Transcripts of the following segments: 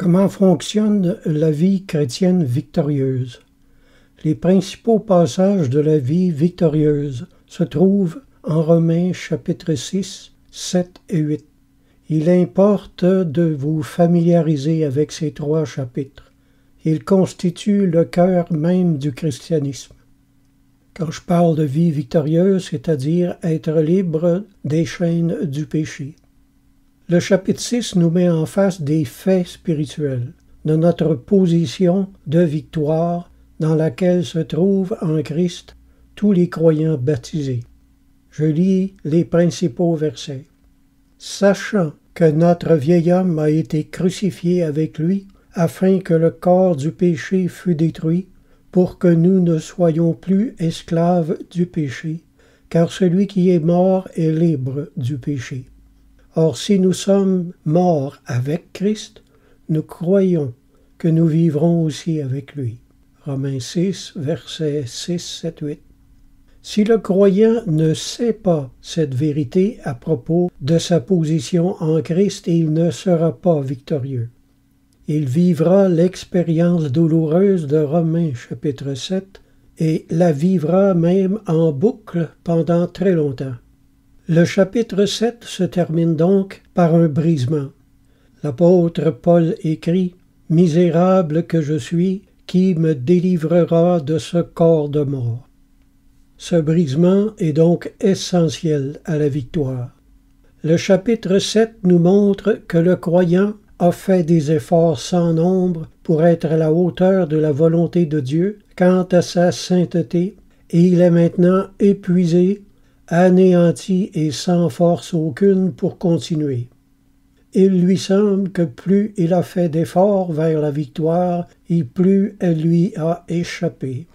Comment fonctionne la vie chrétienne victorieuse? Les principaux passages de la vie victorieuse se trouvent en Romains chapitre 6, 7 et 8. Il importe de vous familiariser avec ces trois chapitres. Ils constituent le cœur même du christianisme. Quand je parle de vie victorieuse, c'est-à-dire être libre des chaînes du péché. Le chapitre 6 nous met en face des faits spirituels, de notre position de victoire dans laquelle se trouvent en Christ tous les croyants baptisés. Je lis les principaux versets. « Sachant que notre vieil homme a été crucifié avec lui, afin que le corps du péché fût détruit, pour que nous ne soyons plus esclaves du péché, car celui qui est mort est libre du péché. Or, si nous sommes morts avec Christ, nous croyons que nous vivrons aussi avec lui. » Romains 6, versets 6, 7, 8. Si le croyant ne sait pas cette vérité à propos de sa position en Christ, il ne sera pas victorieux. Il vivra l'expérience douloureuse de Romains chapitre 7 et la vivra même en boucle pendant très longtemps. Le chapitre 7 se termine donc par un brisement. L'apôtre Paul écrit « Misérable que je suis, qui me délivrera de ce corps de mort ?» Ce brisement est donc essentiel à la victoire. Le chapitre 7 nous montre que le croyant a fait des efforts sans nombre pour être à la hauteur de la volonté de Dieu quant à sa sainteté, et il est maintenant épuisé, anéanti et sans force aucune pour continuer. Il lui semble que plus il a fait d'efforts vers la victoire, et plus elle lui a échappé.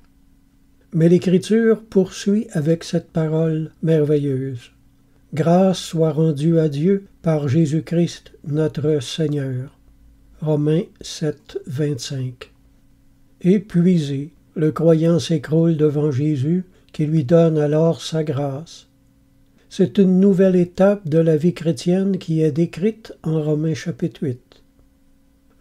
Mais l'Écriture poursuit avec cette parole merveilleuse. « Grâce soit rendue à Dieu par Jésus-Christ notre Seigneur. » Romains 7, 25. Épuisé, le croyant s'écroule devant Jésus, qui lui donne alors sa grâce. C'est une nouvelle étape de la vie chrétienne qui est décrite en Romains chapitre 8.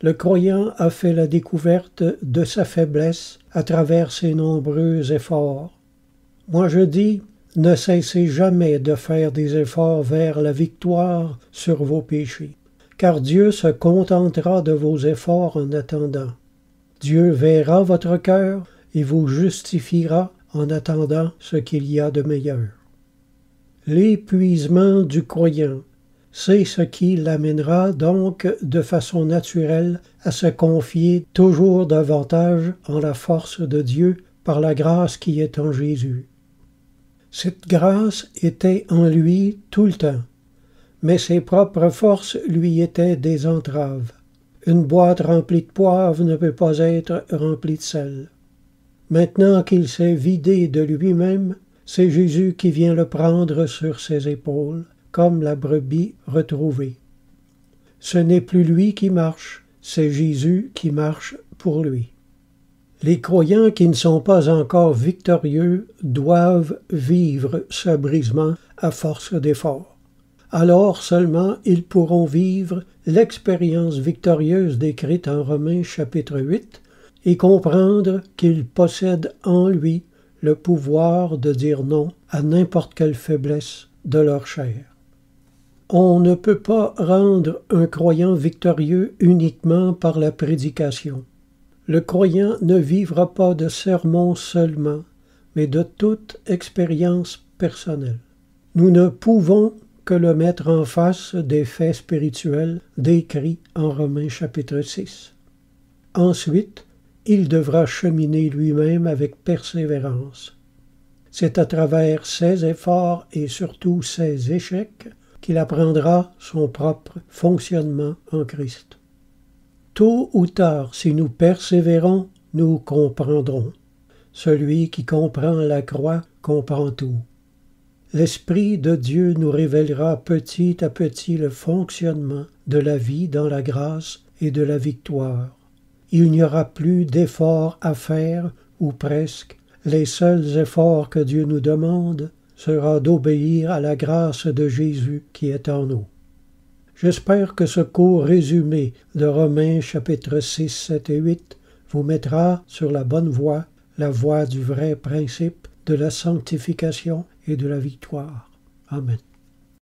Le croyant a fait la découverte de sa faiblesse à travers ses nombreux efforts. Moi je dis, ne cessez jamais de faire des efforts vers la victoire sur vos péchés, car Dieu se contentera de vos efforts en attendant. Dieu verra votre cœur et vous justifiera en attendant ce qu'il y a de meilleur. L'épuisement du croyant, c'est ce qui l'amènera donc de façon naturelle à se confier toujours davantage en la force de Dieu par la grâce qui est en Jésus. Cette grâce était en lui tout le temps, mais ses propres forces lui étaient des entraves. Une boîte remplie de poivre ne peut pas être remplie de sel. Maintenant qu'il s'est vidé de lui-même, c'est Jésus qui vient le prendre sur ses épaules, comme la brebis retrouvée. Ce n'est plus lui qui marche, c'est Jésus qui marche pour lui. Les croyants qui ne sont pas encore victorieux doivent vivre ce brisement à force d'efforts. Alors seulement ils pourront vivre l'expérience victorieuse décrite en Romains chapitre 8 et comprendre qu'ils possèdent en lui le pouvoir de dire non à n'importe quelle faiblesse de leur chair. On ne peut pas rendre un croyant victorieux uniquement par la prédication. Le croyant ne vivra pas de sermons seulement, mais de toute expérience personnelle. Nous ne pouvons que le mettre en face des faits spirituels décrits en Romains chapitre 6. Ensuite, il devra cheminer lui-même avec persévérance. C'est à travers ses efforts et surtout ses échecs qu'il apprendra son propre fonctionnement en Christ. Tôt ou tard, si nous persévérons, nous comprendrons. Celui qui comprend la croix comprend tout. L'Esprit de Dieu nous révélera petit à petit le fonctionnement de la vie dans la grâce et de la victoire. Il n'y aura plus d'efforts à faire, ou presque. Les seuls efforts que Dieu nous demande sera d'obéir à la grâce de Jésus qui est en nous. J'espère que ce court résumé de Romains chapitres 6, 7 et 8 vous mettra sur la bonne voie, la voie du vrai principe de la sanctification et de la victoire. Amen.